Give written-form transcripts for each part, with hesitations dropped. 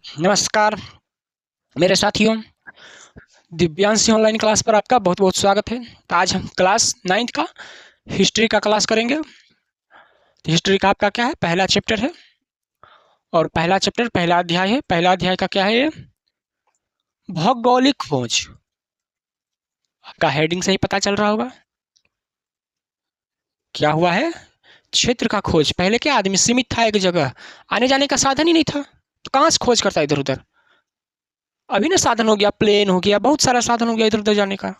नमस्कार मेरे साथियों, दिव्यांश ऑनलाइन क्लास पर आपका बहुत बहुत स्वागत है। तो आज हम क्लास 9th का हिस्ट्री का क्लास करेंगे। तो हिस्ट्री का आपका क्या है, पहला चैप्टर है और पहला चैप्टर पहला अध्याय है। पहला अध्याय का क्या है, ये भौगोलिक खोज। आपका हेडिंग से ही पता चल रहा होगा क्या हुआ है, क्षेत्र का खोज। पहले क्या आदमी सीमित था, एक जगह आने जाने का साधन ही नहीं था, तो कहाँ से खोज करता इधर उधर। अभी ना साधन हो गया, प्लेन हो गया, बहुत सारा साधन हो गया इधर उधर जाने का।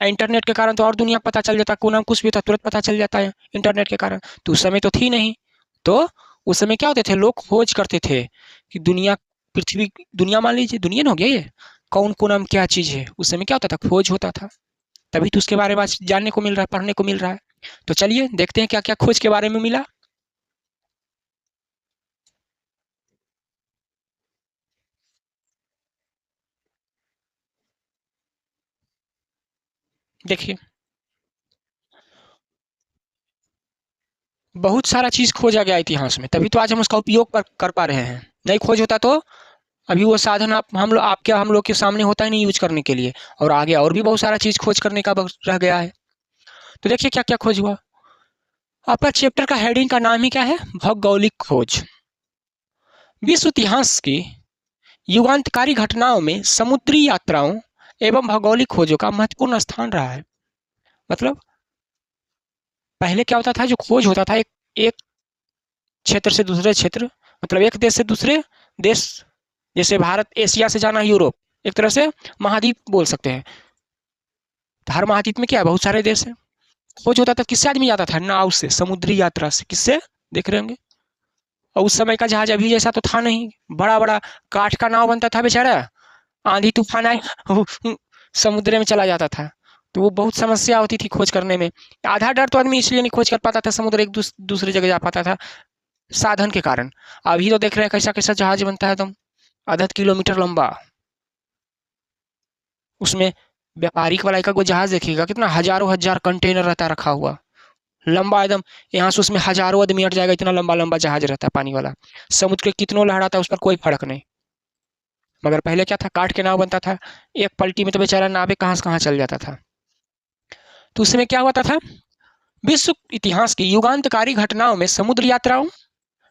इंटरनेट के कारण तो और दुनिया पता चल जाता, कोना कुछ भी होता तुरंत पता चल जाता है इंटरनेट के कारण। तो उस समय तो थी नहीं। तो उस समय क्या होते थे, लोग खोज करते थे कि दुनिया, पृथ्वी, दुनिया मान लीजिए दुनिया ना हो गया ये, कौन कोना में क्या चीज है। उस समय क्या होता था, खोज होता था। तभी तो उसके बारे में आज जानने को मिल रहा है, पढ़ने को मिल रहा है। तो चलिए देखते हैं क्या क्या खोज के बारे में मिला। देखिए, बहुत सारा चीज खोजा गया इतिहास में, तभी तो आज हम उसका उपयोग कर पा रहे हैं। नहीं खोज होता तो अभी वो साधन आप हम लोग आपके हम लोग के सामने होता ही नहीं यूज करने के लिए, और आगे और भी बहुत सारा चीज खोज करने का रह गया है। तो देखिए क्या क्या खोज हुआ। आपका चैप्टर का हेडिंग का नाम ही क्या है, भौगोलिक खोज। विश्व इतिहास की युगांतकारी घटनाओं में समुद्री यात्राओं एवं भौगोलिक खोजों का महत्वपूर्ण स्थान रहा है। मतलब पहले क्या होता था, जो खोज होता था, एक एक क्षेत्र से दूसरे क्षेत्र, मतलब एक देश से दूसरे देश, जैसे भारत एशिया से जाना यूरोप, एक तरह से महाद्वीप बोल सकते हैं। तो हर महाद्वीप में क्या है, बहुत सारे देश हैं। खोज होता था, किससे आदमी जाता था, नाव से, समुद्री यात्रा से। किससे, देख रहे होंगे। और उस समय का जहाज अभी जैसा तो था नहीं, बड़ा बड़ा काठ का नाव बनता था बेचारा, आंधी तूफान आए समुद्र में चला जाता था। तो वो बहुत समस्या होती थी खोज करने में। आधा डर तो आदमी इसलिए नहीं खोज कर पाता था, समुद्र एक दूसरी जगह जा पाता था साधन के कारण। अभी तो देख रहे हैं कैसा कैसा जहाज बनता है, एकदम आधा किलोमीटर लंबा। उसमें व्यापारिक वाला का कोई जहाज देखिएगा, कितना हजारों हजार कंटेनर रहता है रखा हुआ, लंबा एकदम। यहाँ से उसमें हजारों आदमी अट जाएगा, इतना लंबा लंबा जहाज रहता है पानी वाला। समुद्र के कितनों लहराता है, उस पर कोई फर्क नहीं। मगर पहले क्या था, काठ के नाव बनता था, एक पलटी में तो बेचारा नावे कहाँ से कहाँ चल जाता था। तो उसमें क्या होता था, विश्व इतिहास की युगांतकारी घटनाओं में समुद्र यात्राओं,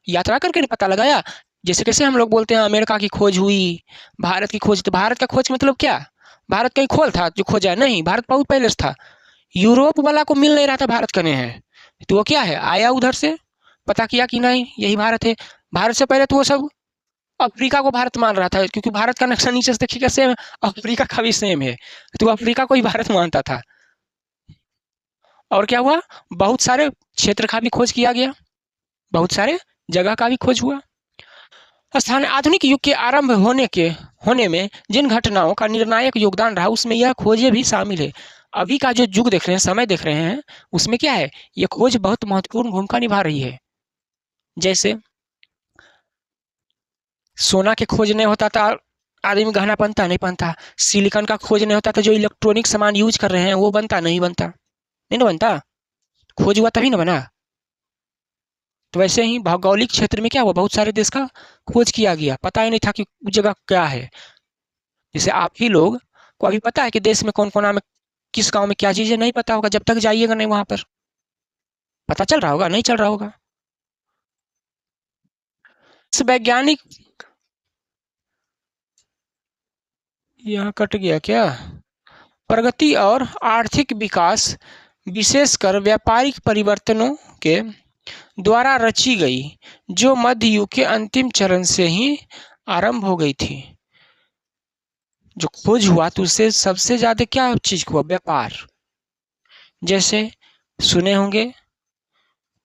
यात्रा करके पता लगाया। जैसे कैसे हम लोग बोलते हैं अमेरिका की खोज हुई, भारत की खोज। तो भारत का खोज मतलब क्या, भारत का ही खोल था जो खोजा, नहीं, भारत बहुत पहले से था। यूरोप वाला को मिल नहीं रहा था भारत कने है, तो वो क्या है, आया उधर से, पता किया कि नहीं यही भारत है। भारत से पहले तो वो सब अफ्रीका को भारत मान रहा था, क्योंकि भारत का नक्शा नीचे से देखिएगा सेम, अफ्रीका का भी सेम है, तो अफ्रीका को ही भारत मानता था। और क्या हुआ, बहुत सारे क्षेत्र का भी खोज किया गया, बहुत सारे जगह का भी खोज हुआ। स्थान आधुनिक युग के आरंभ होने में जिन घटनाओं का निर्णायक योगदान रहा, उसमें यह खोजें भी शामिल है। अभी का जो युग देख रहे हैं, समय देख रहे हैं, उसमें क्या है, ये खोज बहुत महत्वपूर्ण भूमिका निभा रही है। जैसे सोना के खोज नहीं होता था, आदमी गहना पहनता नहीं पहनता। सिलिकॉन का खोज नहीं होता था, जो इलेक्ट्रॉनिक सामान यूज कर रहे हैं वो बनता नहीं बनता, नहीं ना बनता। खोज हुआ तभी ना बना। तो वैसे ही भौगोलिक क्षेत्र में क्या हुआ, बहुत सारे देश का खोज किया गया, पता ही नहीं था कि उस जगह क्या है। जैसे आप ही लोग को अभी पता है कि देश में कौन कोना में, किस गांव में क्या चीज़ है, नहीं पता होगा जब तक जाइएगा नहीं वहां पर। पता चल रहा होगा, नहीं चल रहा होगा। इस वैज्ञानिक, यहाँ कट गया क्या, प्रगति और आर्थिक विकास विशेषकर व्यापारिक परिवर्तनों के द्वारा रची गई, जो मध्य युग के अंतिम चरण से ही आरंभ हो गई थी। जो खोज हुआ तो उससे सबसे ज्यादा क्या चीज हुआ, व्यापार। जैसे सुने होंगे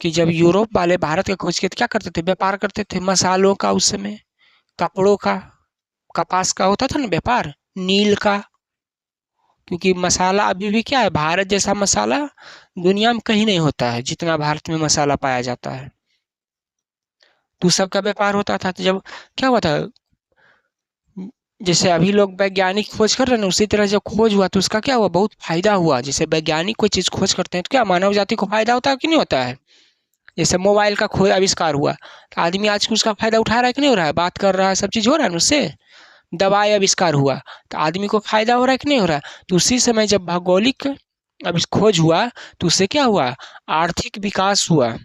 कि जब यूरोप वाले भारत का खोज किए तो क्या करते थे, व्यापार करते थे, मसालों का, उस समय कपड़ों का, कपास का होता था ना व्यापार, नील का। क्योंकि मसाला अभी भी क्या है, भारत जैसा मसाला दुनिया में कहीं नहीं होता है जितना भारत में मसाला पाया जाता है। तो सबका व्यापार होता था। तो जब क्या हुआ था, जैसे अभी लोग वैज्ञानिक खोज कर रहे हैं ना, उसी तरह जब खोज हुआ तो उसका क्या हुआ, बहुत फायदा हुआ। जैसे वैज्ञानिक कोई चीज खोज करते हैं तो क्या मानव जाति को फायदा होता है कि नहीं होता है। जैसे मोबाइल का खोज आविष्कार हुआ तो आदमी आज उसका फायदा उठा रहा है कि नहीं हो रहा है, बात कर रहा है, सब चीज़ हो रहा है ना उससे। दवाई आविष्कार हुआ तो आदमी को फायदा हो रहा है कि नहीं हो रहा है। तो उसी समय जब भौगोलिक अब खोज हुआ तो उससे क्या हुआ, आर्थिक विकास हुआ।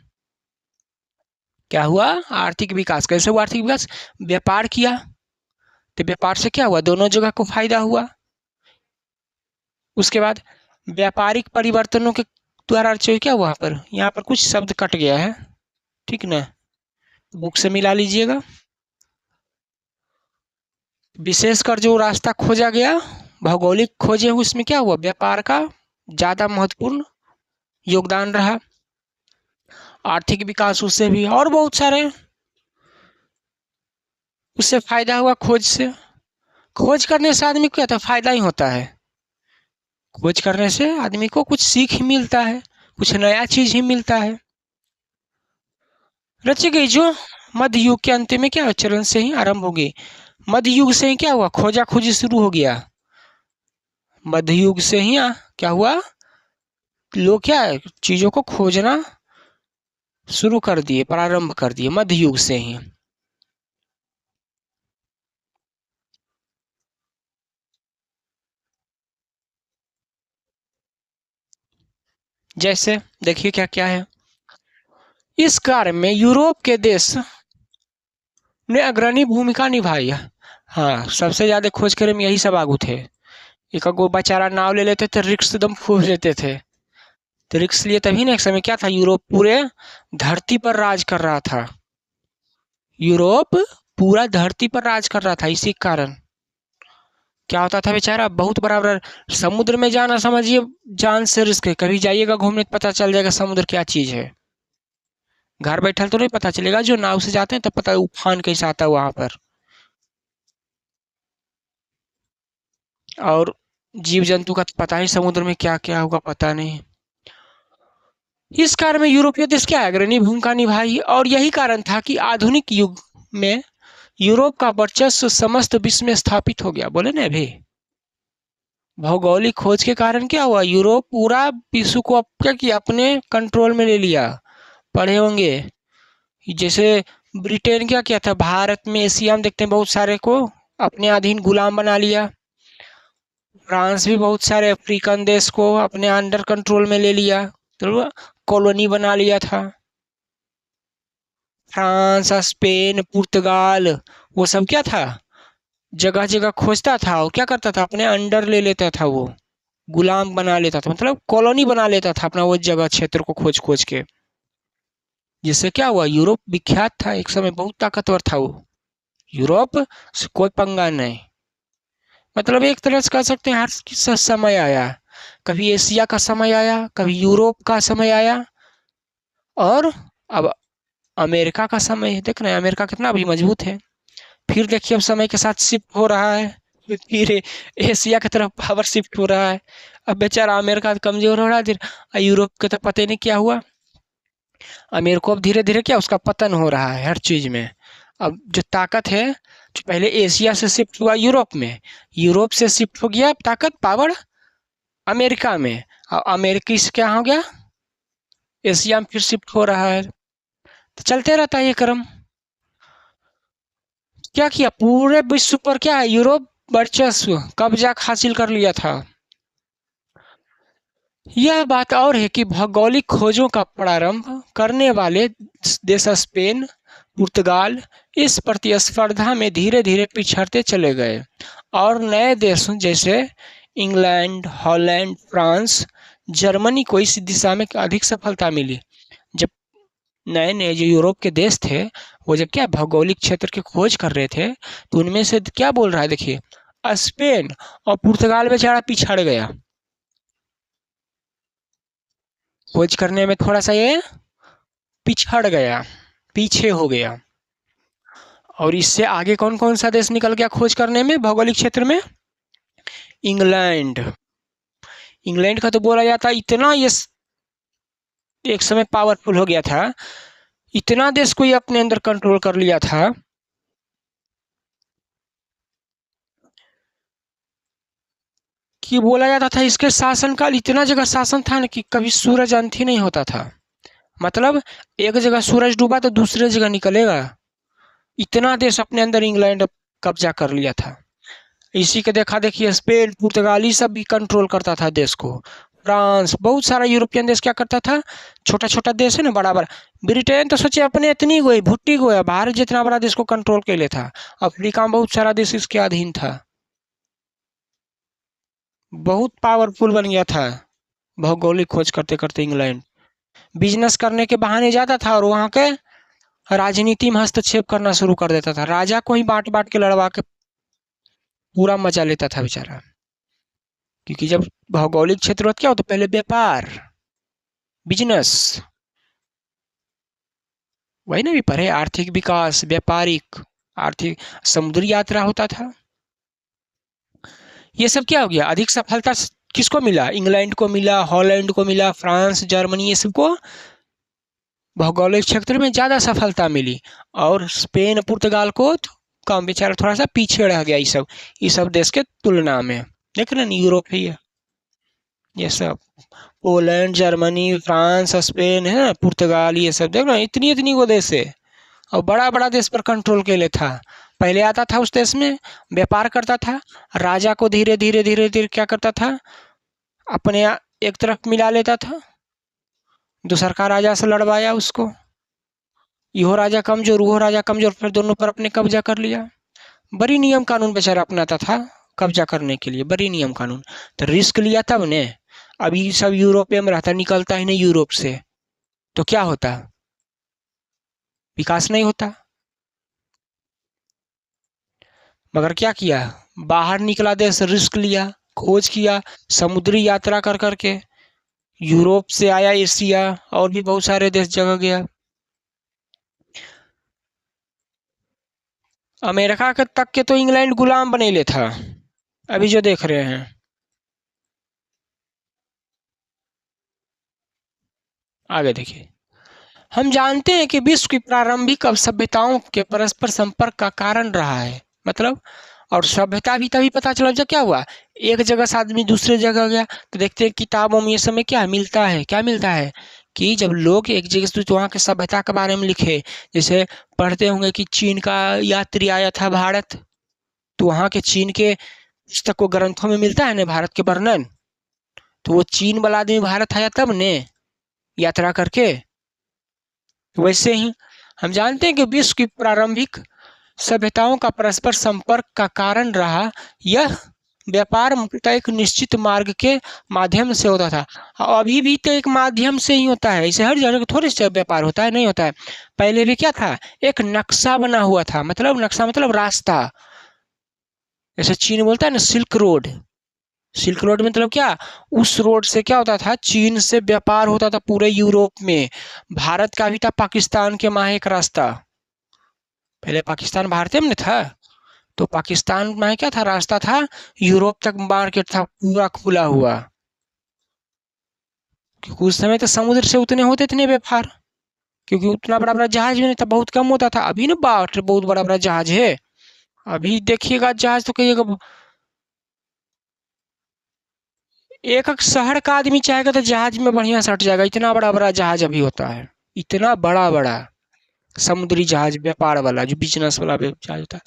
क्या हुआ, आर्थिक विकास। कैसे हुआ आर्थिक विकास, व्यापार किया तो व्यापार से क्या हुआ, दोनों जगह को फायदा हुआ। उसके बाद व्यापारिक परिवर्तनों के द्वारा क्या हुआ, पर यहाँ पर कुछ शब्द कट गया है, ठीक ना, बुक से मिला लीजिएगा। विशेषकर जो रास्ता खोजा गया भौगोलिक खोजे हुए, उसमें क्या हुआ, व्यापार का ज़्यादा महत्वपूर्ण योगदान रहा। आर्थिक विकास उससे भी, और बहुत सारे उससे फायदा हुआ खोज से। खोज करने से आदमी को क्या था, फायदा ही होता है। खोज करने से आदमी को कुछ सीख ही मिलता है, कुछ नया चीज ही मिलता है। रची गई जो मध्य युग के अंत में क्या चरण से ही आरंभ हो गई। मध्य युग से ही क्या हुआ, खोजा खोजी शुरू हो गया। मध्य युग से ही क्या हुआ, लोग क्या है चीजों को खोजना शुरू कर दिए, प्रारंभ कर दिए मध्य युग से ही। जैसे देखिए क्या क्या है, इस कार्य में यूरोप के देश ने अग्रणी भूमिका निभाई है। हाँ, सबसे ज्यादा खोज करे में यही सब आगू थे। एक गो बेचारा नाव ले लेते थे, रिक्स एकदम फूक लेते थे। तो रिक्स लिए तभी ना एक समय क्या था, यूरोप पूरे धरती पर राज कर रहा था। यूरोप पूरा धरती पर राज कर रहा था, इसी कारण क्या होता था, बेचारा बहुत बराबर समुद्र में जाना समझिए जान से रिस्क है। कभी जाइएगा घूमने तो पता चल जाएगा समुद्र क्या चीज है। घर बैठल तो नहीं पता चलेगा, जो नाव से जाते हैं तब पता उफान कैसा आता है वहां पर। और जीव जंतु का तो पता ही, समुद्र में क्या क्या होगा पता नहीं। इस कार्य में यूरोपीय देश क्या अग्रणी भूमिका निभाई, और यही कारण था कि आधुनिक युग में यूरोप का वर्चस्व समस्त विश्व में स्थापित हो गया। बोले ना अभी, भौगोलिक खोज के कारण क्या हुआ, यूरोप पूरा विश्व को क्या किया, अपने कंट्रोल में ले लिया। पढ़े होंगे, जैसे ब्रिटेन क्या किया था, भारत में एशिया में देखते हैं बहुत सारे को अपने अधीन गुलाम बना लिया। फ्रांस भी बहुत सारे अफ्रीकन देश को अपने अंडर कंट्रोल में ले लिया, तो कॉलोनी बना लिया था। फ्रांस, स्पेन, पुर्तगाल, वो सब क्या था, जगह जगह खोजता था और क्या करता था, अपने अंडर ले लेता था, वो गुलाम बना लेता था, मतलब कॉलोनी बना लेता था अपना वो जगह क्षेत्र को खोज खोज के। जिससे क्या हुआ, यूरोप विख्यात था, एक समय बहुत ताकतवर था वो। यूरोप से कोई पंगा नहीं, मतलब एक तरह से कह सकते हैं हर समय आया, कभी एशिया का समय आया, कभी यूरोप का समय आया, और अब अमेरिका का समय है। देख रहे हैं अमेरिका कितना अभी मजबूत है। फिर देखिए अब समय के साथ शिफ्ट हो रहा है, फिर एशिया की तरफ पावर शिफ्ट हो रहा है। अब बेचारा अमेरिका कमजोर हो रहा है, यूरोप के तो पता नहीं क्या हुआ। अमेरिका अब धीरे धीरे क्या उसका पतन हो रहा है हर चीज में। अब जो ताकत है, जो पहले एशिया से शिफ्ट हुआ यूरोप में, यूरोप से शिफ्ट हो गया ताकत पावर अमेरिका में, और अमेरिकी से क्या हो गया, एशिया में फिर शिफ्ट हो रहा है। तो चलते रहता है ये क्रम। क्या किया, पूरे विश्व पर क्या है, यूरोप वर्चस्व कब्जा हासिल कर लिया था। यह बात और है कि भौगोलिक खोजों का प्रारंभ करने वाले देश स्पेन, पुर्तगाल इस प्रतिस्पर्धा में धीरे धीरे पिछड़ते चले गए, और नए देशों जैसे इंग्लैंड, हॉलैंड, फ्रांस, जर्मनी को इस दिशा में अधिक सफलता मिली। जब नए नए जो यूरोप के देश थे, वो जब क्या भौगोलिक क्षेत्र की खोज कर रहे थे, तो उनमें से क्या बोल रहा है, देखिए स्पेन और पुर्तगाल बेचारा पिछड़ गया, खोज करने में थोड़ा सा ये पिछड़ गया, पीछे हो गया। और इससे आगे कौन कौन सा देश निकल गया खोज करने में भौगोलिक क्षेत्र में, इंग्लैंड। इंग्लैंड का तो बोला जाता इतना ये एक समय पावरफुल हो गया था, इतना देश को ये अपने अंदर कंट्रोल कर लिया था कि बोला जाता था इसके शासनकाल इतना जगह शासन था ना कि कभी सूरज अंत ही नहीं होता था। मतलब एक जगह सूरज डूबा तो दूसरे जगह निकलेगा, इतना देश अपने अंदर इंग्लैंड कब्जा कर लिया था। इसी के देखा देखिए स्पेन पुर्तगाली सब भी कंट्रोल करता था देश को। फ्रांस, बहुत सारा यूरोपियन देश क्या करता था, छोटा छोटा देश है ना, बड़ा बड़ा। ब्रिटेन तो सोचे अपने इतनी गोई भुट्टी गोया, भारत जितना बड़ा देश को कंट्रोल कर लेता। अफ्रीका में बहुत सारा देश इसके अधीन था, बहुत पावरफुल बन गया था भौगोलिक खोज करते करते इंग्लैंड। बिजनेस करने के बहाने जाता था और वहाँ के राजनीति में हस्तक्षेप करना शुरू कर देता था, राजा को ही बांट बांट के लड़वा के पूरा मजा लेता था बेचारा। क्योंकि जब भौगोलिक क्षेत्र होता क्या होता, पहले व्यापार, बिजनेस, वही ना भी पढ़े, आर्थिक विकास, व्यापारिक, आर्थिक, समुद्री यात्रा होता था। ये सब क्या हो गया, अधिक सफलता किसको मिला, इंग्लैंड को मिला, हॉलैंड को मिला, फ्रांस, जर्मनी, ये सबको भौगोलिक क्षेत्र में ज्यादा सफलता मिली। और स्पेन पुर्तगाल को तो कम, बेचारा थोड़ा सा पीछे रह गया ये सब देश के तुलना में। देख रहे हैं यूरोप है ये सब, पोलैंड, जर्मनी, फ्रांस, स्पेन है ना, पुर्तगाल, ये सब देख रहे हैं, इतनी इतनी वो देश है और बड़ा बड़ा देश पर कंट्रोल के लिए था। पहले आता था उस देश में, व्यापार करता था, राजा को धीरे धीरे धीरे धीरे क्या करता था, अपने एक तरफ मिला लेता था, दूसर का राजा से लड़वाया उसको, यो राजा कमजोर वो राजा कमजोर, फिर दोनों पर अपने कब्जा कर लिया। बड़ी नियम कानून बेचारा अपनाता था कब्जा करने के लिए, बड़ी नियम कानून। तो रिस्क लिया तब ने, अभी सब यूरोप में रहता, निकलता ही नहीं यूरोप से, तो क्या होता, विकास नहीं होता। मगर क्या किया, बाहर निकला देश, रिस्क लिया, खोज किया, समुद्री यात्रा कर करके यूरोप से आया, एशिया और भी बहुत सारे देश जगह गया। अमेरिका के तक के तो इंग्लैंड गुलाम बने ले था, अभी जो देख रहे हैं। आगे देखिए, हम जानते हैं कि विश्व की प्रारंभिक सभ्यताओं के परस्पर संपर्क का कारण रहा है, मतलब, और सभ्यता भी तभी पता चला जब क्या हुआ, एक जगह से आदमी दूसरे जगह गया। तो देखते हैं किताबों में ये समय क्या मिलता है, क्या मिलता है कि जब लोग एक जगह से, तो वहाँ के सभ्यता के बारे में लिखे, जैसे पढ़ते होंगे कि चीन का यात्री आया था भारत, तो वहाँ के चीन के पुस्तकों ग्रंथों में मिलता है ना भारत के वर्णन, तो वो चीन वाला आदमी भारत आया तब ने यात्रा करके। वैसे ही हम जानते हैं कि विश्व की प्रारंभिक सभ्यताओं का परस्पर संपर्क का कारण रहा यह व्यापार मुख्यतः एक निश्चित मार्ग के माध्यम से होता था। अभी भी तो एक माध्यम से ही होता है, इसे हर जगह थोड़ी सा व्यापार होता है, नहीं होता है। पहले भी क्या था, एक नक्शा बना हुआ था, मतलब नक्शा मतलब रास्ता, जैसे चीन बोलता है ना सिल्क रोड, सिल्क रोड मतलब क्या, उस रोड से क्या होता था, चीन से व्यापार होता था पूरे यूरोप में। भारत का भी था पाकिस्तान के माहे एक रास्ता, पहले पाकिस्तान भारत में था, तो पाकिस्तान में क्या था, रास्ता था, यूरोप तक मार्केट था पूरा खुला हुआ, क्योंकि उस समय तो समुद्र से उतने होते थे व्यापार, क्योंकि उतना बड़ा बड़ा जहाज भी नहीं था, बहुत कम होता था। अभी ना बाट बहुत बड़ा बड़ा जहाज है, अभी देखिएगा जहाज तो कहिएगा एक एक शहर का आदमी चाहेगा तो जहाज में बढ़िया सट जाएगा, इतना बड़ा बड़ा जहाज अभी होता है, इतना बड़ा बड़ा समुद्री जहाज, व्यापार वाला जो बिजनेस वाला जहाज होता है।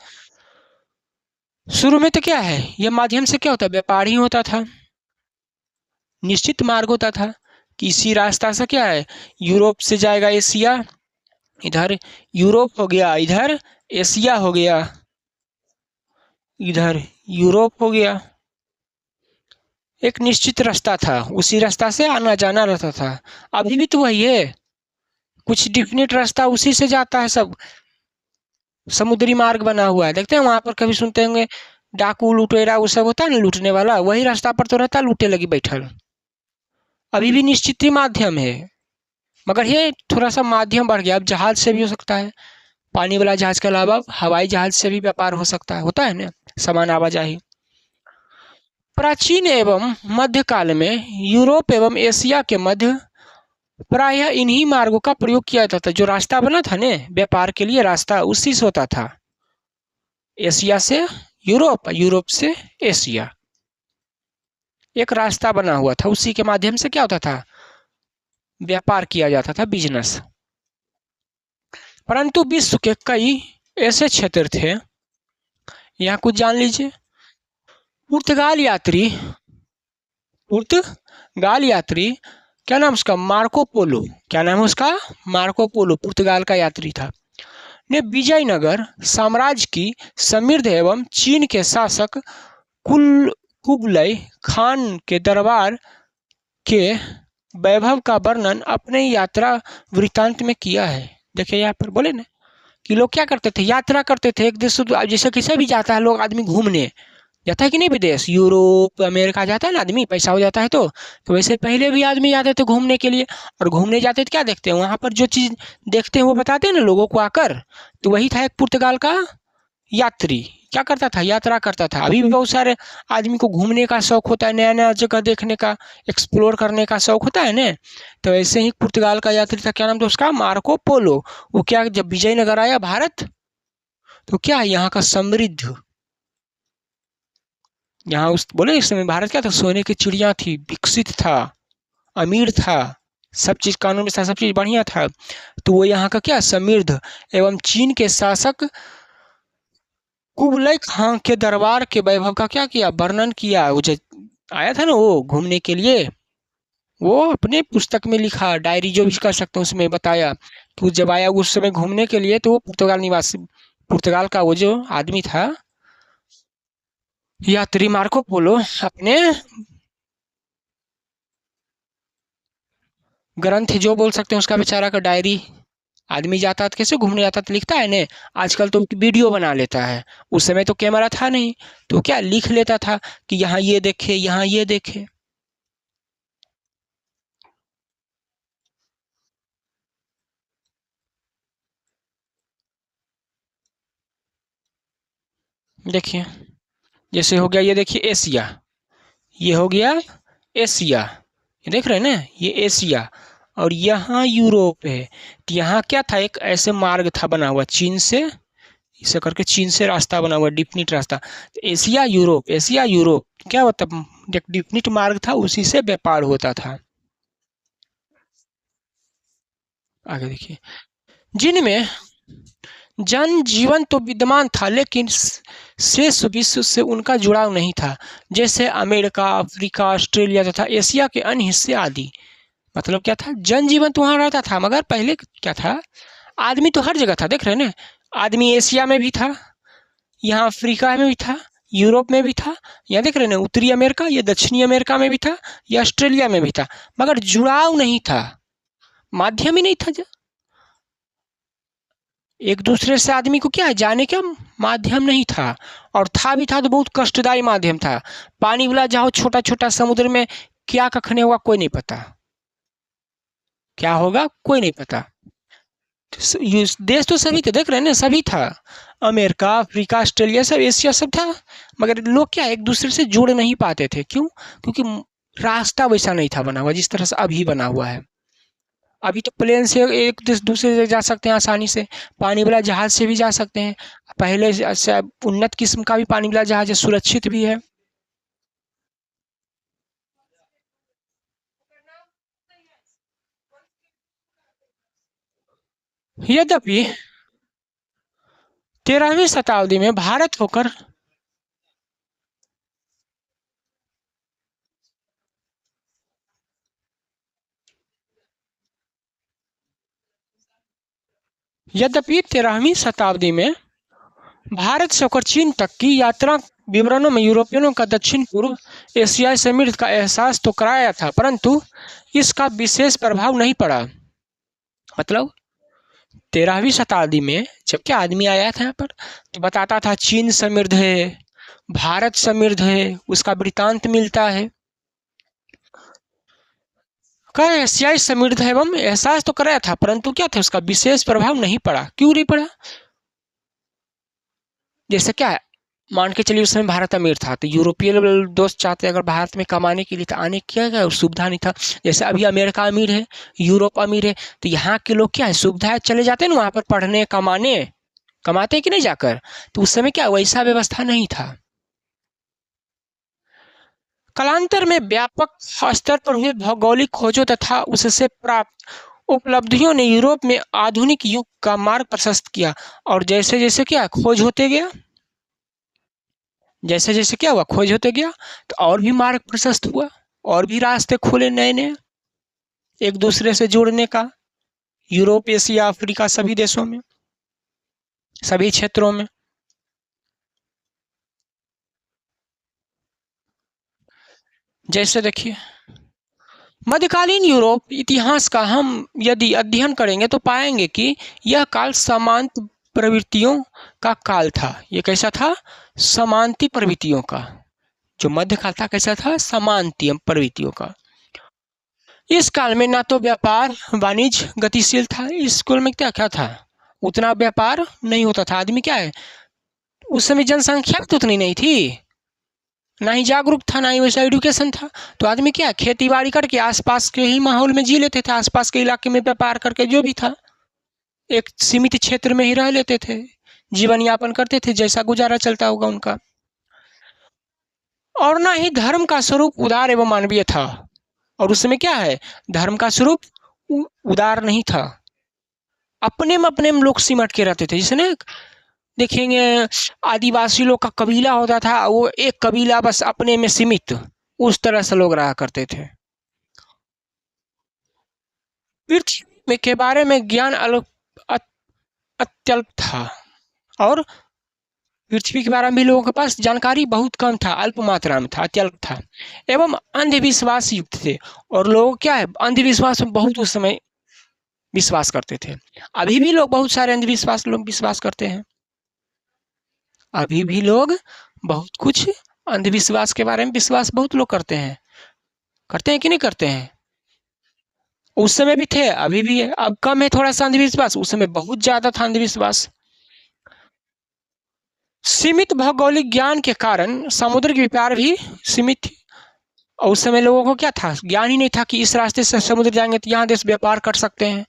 शुरू में तो क्या है, ये माध्यम से क्या होता है, व्यापार ही होता था, निश्चित मार्ग होता था कि इसी रास्ता से क्या है, यूरोप से जाएगा एशिया, इधर यूरोप हो गया, इधर एशिया हो गया, इधर यूरोप हो गया, एक निश्चित रास्ता था, उसी रास्ता से आना जाना रहता था। अभी भी तो वही है, कुछ डिफिनेट रास्ता उसी से जाता है, सब समुद्री मार्ग बना हुआ है। देखते हैं वहां पर कभी सुनते होंगे डाकू लुटेरा वो सब होता है ना, लूटने वाला, वही रास्ता पर तो रहता, लूटे लगी बैठल। अभी भी निश्चित ही माध्यम है, मगर ये थोड़ा सा माध्यम बढ़ गया, अब जहाज से भी हो सकता है, पानी वाला जहाज के अलावा हवाई जहाज से भी व्यापार हो सकता है, होता है ना, सामान आवाजाही। प्राचीन एवं मध्यकाल में यूरोप एवं एशिया के मध्य प्रायः इन्हीं मार्गों का प्रयोग किया जाता था, जो रास्ता बना था ने व्यापार के लिए, रास्ता उसी से होता था, एशिया से यूरोप, यूरोप से एशिया, एक रास्ता बना हुआ था, उसी के माध्यम से क्या होता था, व्यापार किया जाता था, बिजनेस। परंतु विश्व के कई ऐसे क्षेत्र थे, यहाँ कुछ जान लीजिए। पुर्तगाल यात्री, पुर्तगाल यात्री, क्या नाम उसका, मार्को पोलो, क्या नाम है उसका, मार्को पोलो, पुर्तगाल का यात्री था, ने विजयनगर साम्राज्य की समृद्ध एवं चीन के शासक कुबलई खान के दरबार के वैभव का वर्णन अपने यात्रा वृत्तांत में किया है। देखिए यहाँ पर बोले ना कि लोग क्या करते थे, यात्रा करते थे एक देश से, जैसे किसी भी जाता है लोग, आदमी घूमने जाता है कि नहीं, विदेश, यूरोप, अमेरिका जाता है ना आदमी, पैसा हो जाता है तो वैसे पहले भी आदमी जाते थे घूमने के लिए। और घूमने जाते थे क्या देखते हैं, वहाँ पर जो चीज़ देखते हैं वो बताते हैं ना लोगों को आकर। तो वही था एक पुर्तगाल का यात्री, क्या करता था, यात्रा करता था। अभी भी बहुत सारे आदमी को घूमने का शौक होता है, नया नया जगह देखने का, एक्सप्लोर करने का शौक होता है ना। तो ऐसे ही पुर्तगाल का यात्री था, क्या नाम था उसका, मार्को पोलो। वो क्या, जब विजयनगर आया भारत, तो क्या यहाँ का समृद्ध, यहाँ उस बोले इस समय भारत क्या था, सोने की चिड़िया थी, विकसित था, अमीर था, सब चीज़ कानून में था, सब चीज़ बढ़िया था। तो वो यहाँ का क्या, समृद्ध एवं चीन के शासक कुबलई खान के दरबार के वैभव का क्या किया, वर्णन किया। वो जो आया था ना वो घूमने के लिए, वो अपने पुस्तक में लिखा, डायरी जो भी कर सकते हैं उसमें बताया कि वो जब आया उस समय घूमने के लिए, तो वो पुर्तगाल निवासी, पुर्तगाल का वो जो आदमी था यात्री मार्को पोलो, अपने ग्रंथ जो बोल सकते हैं उसका बेचारा का डायरी, आदमी जाता था कैसे घूमने जाता था लिखता है ने, आजकल तो वीडियो बना लेता है, उस समय तो कैमरा था नहीं, तो क्या लिख लेता था कि यहाँ ये देखे, यहाँ ये देखे। देखिए जैसे हो गया, ये देखिए एशिया, ये हो गया एशिया, ये देख रहे हैं ना, ये एशिया, और यहाँ यूरोप है। तो यहाँ क्या था, एक ऐसे मार्ग था बना हुआ चीन से, इसे करके चीन से रास्ता बना हुआ, डिफिनिट रास्ता। तो एशिया यूरोप, एशिया यूरोप क्या होता, एक डिफिनिट मार्ग था, उसी से व्यापार होता था। आगे देखिए, जिनमें जन जीवन तो विद्यमान था, लेकिन शेष विश्व से उनका जुड़ाव नहीं था, जैसे अमेरिका, अफ्रीका, ऑस्ट्रेलिया तथा एशिया के अन्य हिस्से आदि। मतलब क्या था, जनजीवन तो वहाँ रहता था, मगर पहले क्या था, आदमी तो हर जगह था, देख रहे हैं ना, आदमी एशिया में भी था, यहाँ अफ्रीका में भी था, यूरोप में भी था, यहाँ देख रहे हैं ना, उत्तरी अमेरिका, ये दक्षिणी अमेरिका में भी था, ये ऑस्ट्रेलिया में भी था, मगर जुड़ाव नहीं था, माध्यम ही नहीं था, एक दूसरे से आदमी को क्या है जाने का माध्यम नहीं था, और था भी था तो बहुत कष्टदायी माध्यम था। पानी वाला जाओ छोटा छोटा समुद्र में, क्या कखने होगा कोई नहीं पता, क्या होगा कोई नहीं पता। देश तो सभी थे, देख रहे हैं ना, सभी था, अमेरिका, अफ्रीका, ऑस्ट्रेलिया, सब एशिया सब था, मगर लोग क्या एक दूसरे से जुड़ नहीं पाते थे, क्यों, क्योंकि रास्ता वैसा नहीं था बना हुआ जिस तरह से अभी बना हुआ है। अभी तो प्लेन से एक देश दूसरे जगह जा सकते हैं आसानी से, पानी वाला जहाज से भी जा सकते हैं, पहले से उन्नत किस्म का भी पानी वाला जहाज है, सुरक्षित भी है। यद्यपि 13वीं शताब्दी में भारत होकर यद्यपि 13वीं शताब्दी में भारत से होकर चीन तक की यात्रा विवरणों में यूरोपियनों का दक्षिण पूर्व एशियाई समृद्धि का एहसास तो कराया था, परंतु इसका विशेष प्रभाव नहीं पड़ा। मतलब 13वीं शताब्दी में जब क्या आदमी आया था यहाँ पर, तो बताता था चीन समृद्ध है, भारत समृद्ध है, उसका वृतांत मिलता है, का एशियाई समृद्ध एवं एहसास तो कराया था, परंतु क्या था उसका विशेष प्रभाव नहीं पड़ा। क्यों नहीं पड़ा, जैसे क्या है, मान के चलिए उस समय भारत अमीर था, तो यूरोपीय दोस्त चाहते अगर भारत में कमाने के लिए, तो आने क्या क्या सुविधा नहीं था। जैसे अभी अमेरिका अमीर है, यूरोप अमीर है, तो यहाँ के लोग क्या है सुविधा है, चले जाते हैं ना वहाँ पर पढ़ने, कमाने, कमाते कि नहीं जाकर, तो उस समय क्या वैसा व्यवस्था नहीं था। कालांतर में व्यापक स्तर पर हुए भौगोलिक खोजों तथा उससे प्राप्त उपलब्धियों ने यूरोप में आधुनिक युग का मार्ग प्रशस्त किया। और जैसे जैसे क्या खोज होते गया, जैसे जैसे क्या हुआ खोज होते गया, तो और भी मार्ग प्रशस्त हुआ, और भी रास्ते खुले नए नए एक दूसरे से जुड़ने का, यूरोप, एशिया, अफ्रीका, सभी देशों में, सभी क्षेत्रों में। जैसे देखिए, मध्यकालीन यूरोप इतिहास का हम यदि अध्ययन करेंगे तो पाएंगे कि यह काल समांत प्रवृत्तियों का काल था। ये कैसा था? समांती प्रवृत्तियों का। जो मध्यकाल था कैसा था? समांतीय प्रवृत्तियों का। इस काल में ना तो व्यापार वाणिज्य गतिशील था, इस काल में क्या क्या था? उतना व्यापार नहीं होता था। आदमी क्या है, उस समय जनसंख्या भी तो उतनी नहीं थी, ना ही जागरूक था, ना ही वैसा एजुकेशन था। तो आदमी क्या खेती बाड़ी करके आसपास के ही माहौल में जी लेते थे, आसपास के इलाके में व्यापार करके जो भी था एक सीमित क्षेत्र में ही रह लेते थे, जीवन यापन करते थे, जैसा गुजारा चलता होगा उनका। और ना ही धर्म का स्वरूप उदार एवं मानवीय था। और उस समय क्या है, धर्म का स्वरूप उदार नहीं था, अपने में लोग सिमट के रहते थे। जैसे ना देखेंगे आदिवासी लोग का कबीला होता था, वो एक कबीला बस अपने में सीमित, उस तरह से लोग रहा करते थे। पृथ्वी के बारे में ज्ञान अत्यल्प था, और पृथ्वी के बारे में भी लोगों के पास जानकारी बहुत कम था, अल्प मात्रा में था, अत्यल्प था, एवं अंधविश्वास युक्त थे। और लोग क्या है, अंधविश्वास में बहुत उस समय विश्वास करते थे। अभी भी लोग बहुत सारे अंधविश्वास लोग विश्वास करते हैं, अभी भी लोग बहुत कुछ अंधविश्वास के बारे में विश्वास बहुत लोग करते हैं कि नहीं करते हैं? उस समय भी थे, अभी भी है, अब कम है थोड़ा सा अंधविश्वास, उस समय बहुत ज्यादा था अंधविश्वास। सीमित भौगोलिक ज्ञान के कारण समुद्र की व्यापार भी सीमित थी। और उस समय लोगों को क्या था, ज्ञान ही नहीं था कि इस रास्ते से समुद्र जाएंगे तो यहाँ देश व्यापार कर सकते हैं।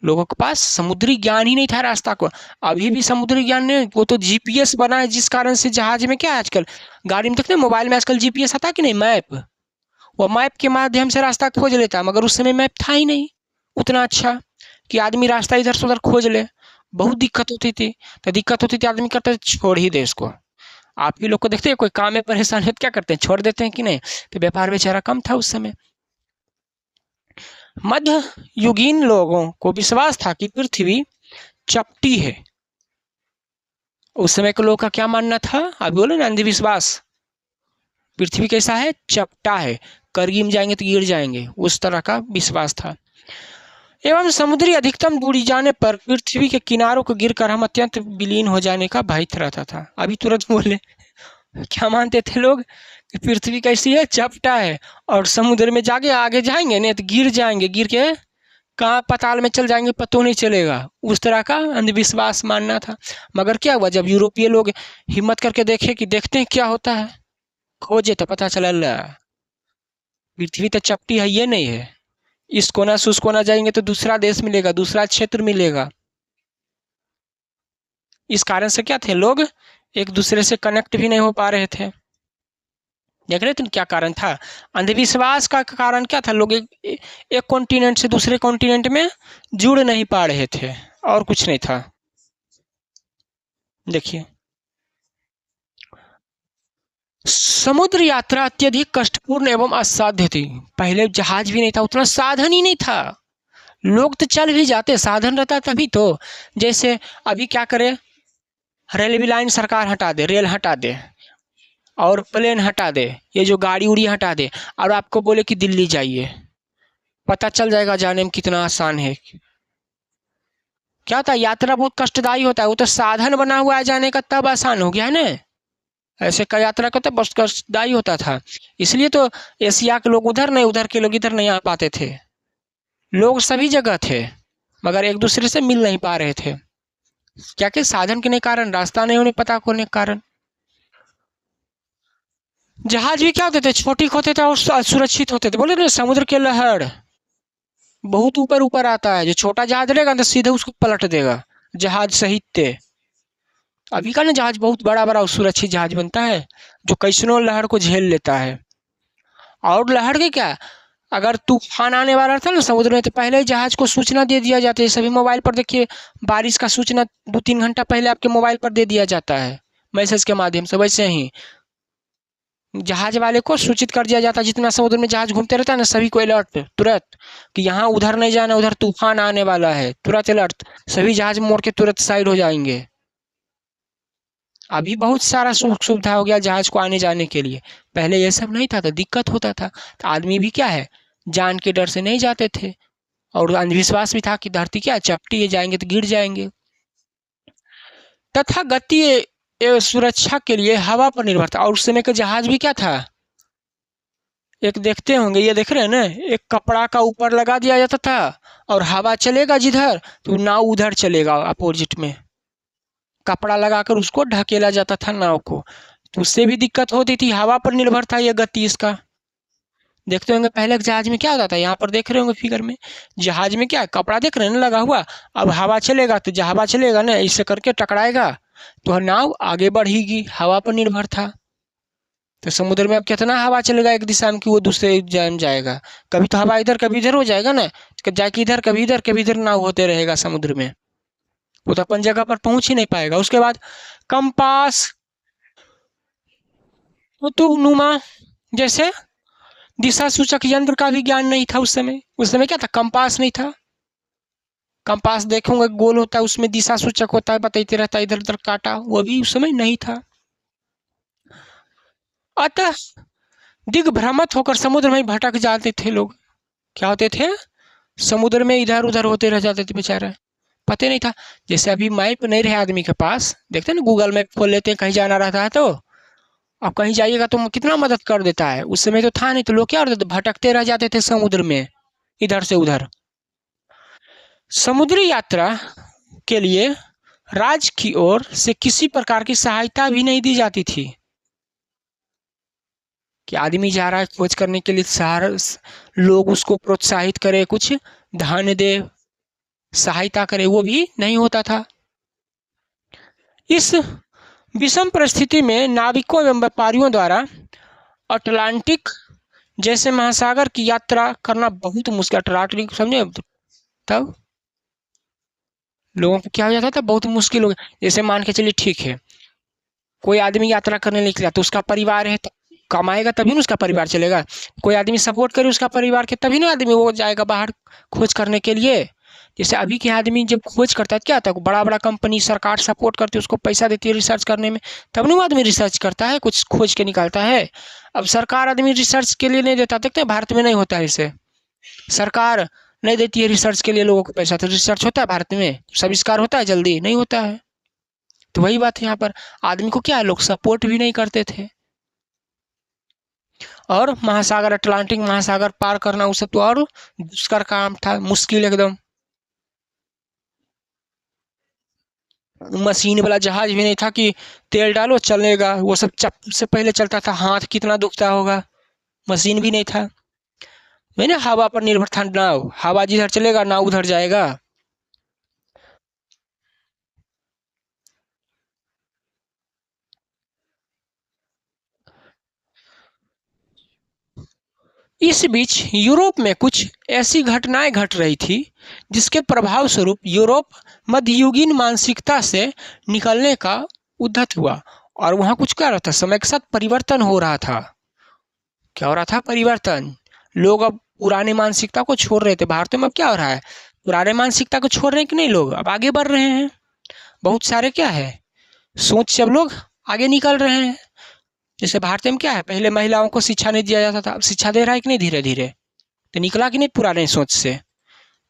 लोगों के पास समुद्री ज्ञान ही नहीं था रास्ता को। अभी भी समुद्री ज्ञान नहीं, वो तो जीपीएस बना है, जिस कारण से जहाज में क्या है आजकल, गाड़ी में देखते हैं, मोबाइल में आजकल जीपीएस आता कि नहीं, मैप, वो मैप के माध्यम से रास्ता खोज लेता। मगर उस समय मैप था ही नहीं उतना अच्छा कि आदमी रास्ता इधर से उधर खोज ले, बहुत दिक्कत होती थी। तो दिक्कत होती थी, आदमी करता छोड़ ही दे इसको। आप ही लोग को देखते हैं, कोई काम में परेशान है तो क्या करते हैं, छोड़ देते हैं कि नहीं? तो व्यापार बेचारा कम था उस समय। मध्य युगीन लोगों को विश्वास था कि पृथ्वी चपटी है। उस समय के लोगों का क्या मानना था, अभी बोले ना अंधविश्वास, पृथ्वी कैसा है, चपटा है, करगी में जाएंगे तो गिर जाएंगे, उस तरह का विश्वास था। एवं समुद्री अधिकतम दूरी जाने पर पृथ्वी के किनारों को गिरकर हम अत्यंत विलीन हो जाने का भय रहता था। अभी तुरंत बोले क्या मानते थे लोग कि पृथ्वी कैसी है, चपटा है, और समुद्र में जाके आगे जाएंगे नहीं तो गिर जाएंगे, गिर के कहाँ पाताल में चल जाएंगे पता नहीं चलेगा। उस तरह का अंधविश्वास मानना था। मगर क्या हुआ, जब यूरोपीय लोग हिम्मत करके देखे कि देखते हैं क्या होता है, खोजे तो पता चला पृथ्वी तो चपटी है, ये नहीं है, इस कोना से उस कोना जाएंगे तो दूसरा देश मिलेगा, दूसरा क्षेत्र मिलेगा। इस कारण से क्या थे, लोग एक दूसरे से कनेक्ट भी नहीं हो पा रहे थे। देख रहे थे क्या कारण था, अंधविश्वास का कारण क्या था, लोग एक कॉन्टिनेंट से दूसरे कॉन्टिनेंट में जुड़ नहीं पा रहे थे, और कुछ नहीं था। देखिए, समुद्र यात्रा अत्यधिक कष्टपूर्ण एवं असाध्य थी। पहले जहाज भी नहीं था, उतना साधन ही नहीं था, लोग तो चल भी जाते, साधन रहता तभी तो। जैसे अभी क्या करे, रेलवे लाइन सरकार हटा दे, रेल हटा दे, और प्लेन हटा दे, ये जो गाड़ी उड़ी हटा दे, और आपको बोले कि दिल्ली जाइए, पता चल जाएगा जाने में कितना आसान है। क्या होता है, यात्रा बहुत कष्टदायी होता है, वो तो साधन बना हुआ है जाने का, तब आसान हो गया है ना। ऐसे का यात्रा करते बहुत कष्टदायी होता था, इसलिए तो एशिया के लोग उधर नहीं, उधर के लोग इधर नहीं आ पाते थे। लोग सभी जगह थे, मगर एक दूसरे से मिल नहीं पा रहे थे, क्या के साधन के कारण, रास्ता नहीं होने पता होने के कारण। जहाज भी क्या होते थे, छोटी होते थे और सुरक्षित होते थे। बोले ना समुद्र के लहर बहुत ऊपर ऊपर आता है, जो छोटा जहाज रहेगा तो सीधे उसको पलट देगा, जहाज सहित थे। अभी का ना जहाज बहुत बड़ा बड़ा और सुरक्षित जहाज बनता है जो कैसनो लहर को झेल लेता है। और लहर के क्या, अगर तूफान आने वाला था ना समुद्र में तो पहले ही जहाज को सूचना दे दिया जाता है। सभी मोबाइल पर देखिए बारिश का सूचना 2-3 घंटा पहले आपके मोबाइल पर दे दिया जाता है मैसेज के माध्यम से। वैसे ही जहाज वाले को सूचित कर दिया जाता है, जितना समुद्र में जहाज घूमते रहता है ना सभी को अलर्ट तुरंत कि यहाँ उधर नहीं जाना, उधर तूफान आने वाला है, तुरंत अलर्ट। सभी जहाज मोड़ के तुरंत साइड हो जाएंगे। अभी बहुत सारा सुख सुविधा हो गया जहाज को आने जाने के लिए। पहले ये सब नहीं था तो दिक्कत होता था, तो आदमी भी क्या है जान के डर से नहीं जाते थे। और अंधविश्वास भी था कि धरती क्या चपटी है, जाएंगे तो गिर जाएंगे। तथा गति सुरक्षा के लिए हवा पर निर्भर था। और उस समय का जहाज भी क्या था, एक देखते होंगे, ये देख रहे हैं ना, एक कपड़ा का ऊपर लगा दिया जाता था और हवा चलेगा जिधर तो नाव उधर चलेगा अपोजिट में। कपड़ा लगाकर उसको ढकेला जाता था नाव को, तो उससे भी दिक्कत होती थी। हवा पर निर्भर था यह गति इसका। देखते होंगे पहले जहाज में क्या होता था, यहाँ पर देख रहे होंगे फिगर में, जहाज में क्या कपड़ा देख रहे हैं ना लगा हुआ। अब हवा चलेगा तो हवा चलेगा ना ऐसे करके टकराएगा तो नाव आगे बढ़ेगी, हवा पर निर्भर था। तो समुद्र में अब कितना हवा चलेगा एक दिशा में कि वो दूसरे जान जाएगा। कभी तो हवा इधर कभी इधर हो जाएगा ना, जाके इधर कभी इधर नाव होते रहेगा समुद्र में, वो तो अपन जगह पर पहुंच ही नहीं पाएगा। उसके बाद कंपास कुतुब नुमा जैसे दिशा सूचक यंत्र का भी ज्ञान नहीं था उस समय। उस समय क्या था, कंपास नहीं था। कंपास देखोगे गोल होता है, उसमें दिशा सूचक होता है, बताते रहता है इधर उधर काटा, वो भी उस समय नहीं था। अतः दिग्भ्रमित होकर समुद्र में भटक जाते थे लोग। क्या होते थे, समुद्र में इधर उधर होते रह जाते थे बेचारे, पता नहीं था। जैसे अभी मैप नहीं रहे आदमी के पास, देखते हैं ना गूगल मैप खोल लेते हैं कहीं जाना रहता है तो अब कहीं जाइएगा तो कितना मदद कर देता है। उस समय तो था नहीं, तो लोग क्या करते थे, भटकते रह जाते थे समुद्र में इधर से उधर। समुद्री यात्रा के लिए राज्य की ओर से किसी प्रकार की सहायता भी नहीं दी जाती थी कि आदमी जा रहा है खोज करने के लिए, सारा लोग उसको प्रोत्साहित करे, कुछ धन दे, सहायता करे, वो भी नहीं होता था। इस विषम परिस्थिति में नाविकों एवं व्यापारियों द्वारा अटलांटिक जैसे महासागर की यात्रा करना बहुत मुश्किल। अटलांटिक समझे, तब लोगों को क्या हो जाता था, बहुत मुश्किल हो गया। जैसे मान के चलिए ठीक है, कोई आदमी यात्रा करने निकला तो उसका परिवार है, तो कमाएगा तभी ना उसका परिवार चलेगा। कोई आदमी सपोर्ट करे उसका परिवार के तभी ना आदमी वो जाएगा बाहर खोज करने के लिए। जैसे अभी के आदमी जब खोज करता है क्या होता है, बड़ा बड़ा कंपनी सरकार सपोर्ट करती है, उसको पैसा देती है रिसर्च करने में, तब ना वो आदमी रिसर्च करता है, कुछ खोज के निकालता है। अब सरकार आदमी रिसर्च के लिए नहीं देता, देखते हैं भारत में नहीं होता है। इसे सरकार नहीं देती है रिसर्च के लिए लोगों को पैसा, तो रिसर्च होता है भारत में, आविष्कार होता है जल्दी नहीं होता है। तो वही बात है यहाँ पर, आदमी को क्या है लोग सपोर्ट भी नहीं करते थे। और महासागर अटलांटिक महासागर पार करना वो सब तो और दुष्कर काम था, मुश्किल एकदम। मशीन वाला जहाज भी नहीं था कि तेल डालो चलेगा, वो सब चप से पहले चलता था, हाथ कितना दुखता होगा। मशीन भी नहीं था, वही ना हवा पर निर्भर था नाव, हवा जिधर चलेगा नाव उधर जाएगा। इस बीच यूरोप में कुछ ऐसी घटनाएं घट रही थी जिसके प्रभाव स्वरूप यूरोप मध्ययुगीन मानसिकता से निकलने का उद्यत हुआ। और वहाँ कुछ क्या रहा था, समय के साथ परिवर्तन हो रहा था। क्या हो रहा था, परिवर्तन। लोग अब पुरानी मानसिकता को छोड़ रहे थे। भारत में अब क्या हो रहा है, पुराने मानसिकता को छोड़ रहे हैं कि नहीं, लोग अब आगे बढ़ रहे हैं। बहुत सारे क्या है सोच से अब लोग आगे निकल रहे हैं। जैसे भारत में क्या है, पहले महिलाओं को शिक्षा नहीं दिया जाता था, अब शिक्षा दे रहा है कि नहीं धीरे धीरे, तो निकला कि नहीं पुराने सोच से।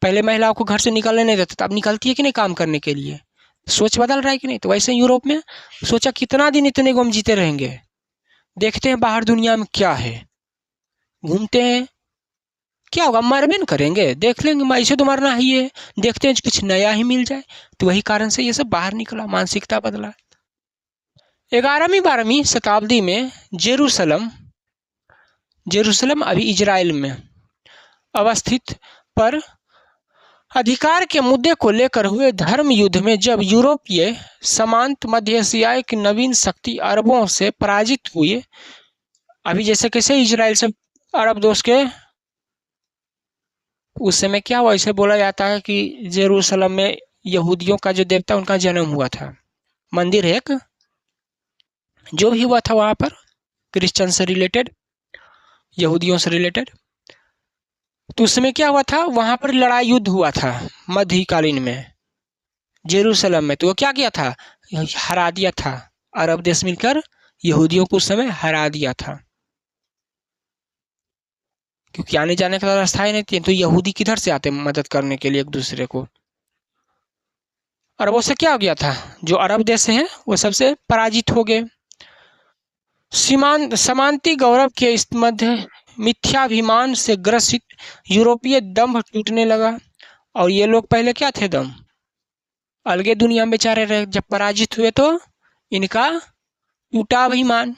पहले महिलाओं को घर से निकलने नहीं देता था, अब निकलती है कि नहीं काम करने के लिए, सोच बदल रहा है कि नहीं। तो वैसे यूरोप में सोचा कितना दिन इतने को हम जीते रहेंगे, देखते हैं बाहर दुनिया में क्या है, घूमते हैं, क्या होगा मर भी न करेंगे, देख लेंगे, ऐसे तो मरना ही है, देखते हैं कुछ नया ही मिल जाए। तो वही कारण से ये सब बाहर निकला, मानसिकता बदला। 11वीं-12वीं शताब्दी में जेरूसलम जेरूसलम अभी इजराइल में अवस्थित पर अधिकार के मुद्दे को लेकर हुए धर्म युद्ध में जब यूरोपीय सामंत मध्य एशियाई की नवीन शक्ति अरबों से पराजित हुए, अभी जैसे कैसे इजराइल से अरब दोस्त के, उस समय क्या हुआ, इसे बोला जाता है कि जेरूसलम में यहूदियों का जो देवता उनका जन्म हुआ था, मंदिर है एक, जो भी हुआ था वहां पर क्रिश्चियन से रिलेटेड, यहूदियों से रिलेटेड। तो उस समय क्या हुआ था, वहां पर लड़ाई युद्ध हुआ था मध्यकालीन में जेरूसलम में। तो वो क्या किया था, हरा दिया था, अरब देश मिलकर यहूदियों को उस समय हरा दिया था, क्योंकि आने जाने का रास्ता ही नहीं थी। तो यहूदी किधर से आते मदद करने के लिए एक दूसरे को। अरबों से क्या हो गया था, जो अरब देश हैं वो सबसे पराजित हो गए। समांती गौरव के इस मध्य मिथ्याभिमान से ग्रसित यूरोपीय दंभ टूटने लगा। और ये लोग पहले क्या थे, दम अलगे दुनिया में बेचारे रहे, जब पराजित हुए तो इनका टूटा अभिमान।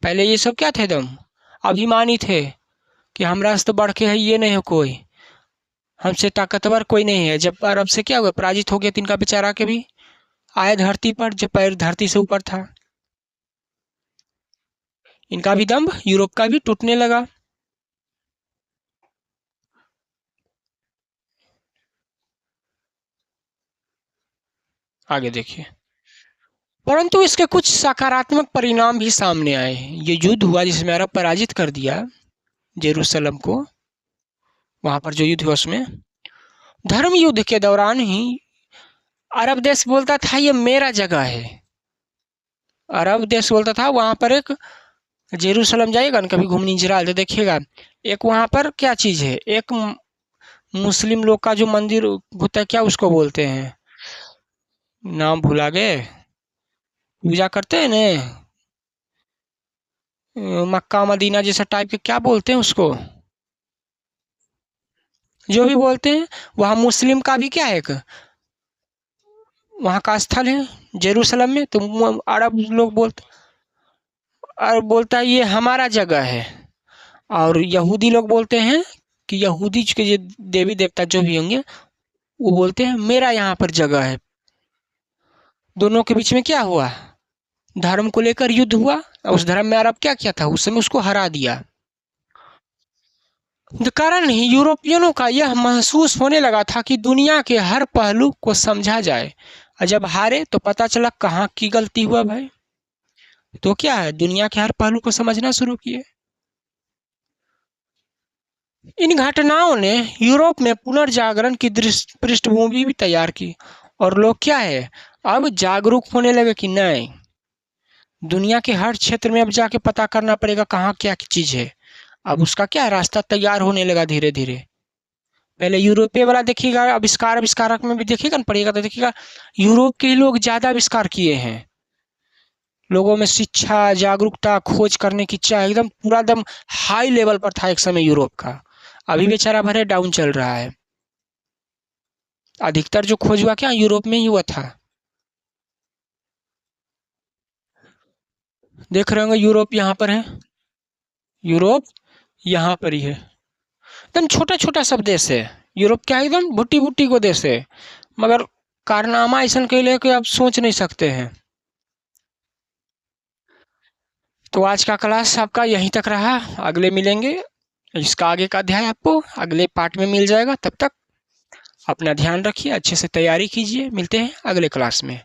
पहले ये सब क्या थे, दम अभिमानी थे कि हमरा से तो बढ़ के है ये नहीं है कोई, हमसे ताकतवर कोई नहीं है। जब अरब से क्या हुआ, पराजित हो गया, तो इनका बेचारा के भी आए धरती पर, जब पैर धरती से ऊपर था, इनका भी दम्भ यूरोप का भी टूटने लगा। आगे देखिए, परंतु इसके कुछ सकारात्मक परिणाम भी सामने आए। ये युद्ध हुआ जिसमें अरब पराजित कर दिया जेरूसलम को, वहां पर जो युद्ध हुआ उसमें धर्म युद्ध के दौरान ही अरब देश बोलता था ये मेरा जगह है। अरब देश बोलता था, वहां पर एक जेरूसलम जाइएगा ना कभी घूमने इजराइल तो देखिएगा, एक वहां पर क्या चीज है, एक मुस्लिम लोग का जो मंदिर होता है, क्या उसको बोलते हैं, नाम भुला गए, पूजा करते हैं ना, मक्का मदीना जैसा टाइप के, क्या बोलते हैं उसको, जो भी बोलते हैं, वहाँ मुस्लिम का भी क्या है, एक वहाँ का स्थल है जेरूसलम में। तो अरब लोग बोलता है ये हमारा जगह है, और यहूदी लोग बोलते हैं कि यहूदी के जो देवी देवता जो भी होंगे वो बोलते हैं मेरा यहाँ पर जगह है। दोनों के बीच में क्या हुआ, धर्म को लेकर युद्ध हुआ। उस धर्म में अरब क्या किया था, उस समय उसको हरा दिया। कारण ही यूरोपियनों का यह महसूस होने लगा था कि दुनिया के हर पहलू को समझा जाए, और जब हारे तो पता चला कहाँ की गलती हुआ भाई। तो क्या है, दुनिया के हर पहलू को समझना शुरू किए। इन घटनाओं ने यूरोप में पुनर्जागरण की पृष्ठभूमि भी तैयार की, और लोग क्या है, अब जागरूक होने लगे कि नहीं, दुनिया के हर क्षेत्र में अब जाके पता करना पड़ेगा कहाँ क्या चीज है। अब उसका क्या है, रास्ता तैयार होने लगा धीरे धीरे। पहले यूरोपीय वाला देखिएगा, आविष्कारक में भी देखिएगा ना, पड़ेगा तो देखिएगा यूरोप के लोग ज्यादा आविष्कार किए हैं। लोगों में शिक्षा, जागरूकता, खोज करने की इच्छा एकदम पूरा एकदम हाई लेवल पर था एक समय यूरोप का। अभी बेचारा भरे डाउन चल रहा है। अधिकतर जो खोज हुआ क्या यूरोप में ही हुआ था। देख रहे होंगे यूरोप यहाँ पर है, यूरोप यहाँ पर ही है, एकदम छोटा छोटा सब देश है यूरोप, क्या एकदम भुट्टी भुट्टी को देश है, मगर कारनामा ऐसा के लिए कि आप सोच नहीं सकते हैं। तो आज का क्लास आपका यहीं तक रहा, अगले मिलेंगे, इसका आगे का अध्याय आपको अगले पार्ट में मिल जाएगा। तब तक अपना ध्यान रखिए, अच्छे से तैयारी कीजिए, मिलते हैं अगले क्लास में।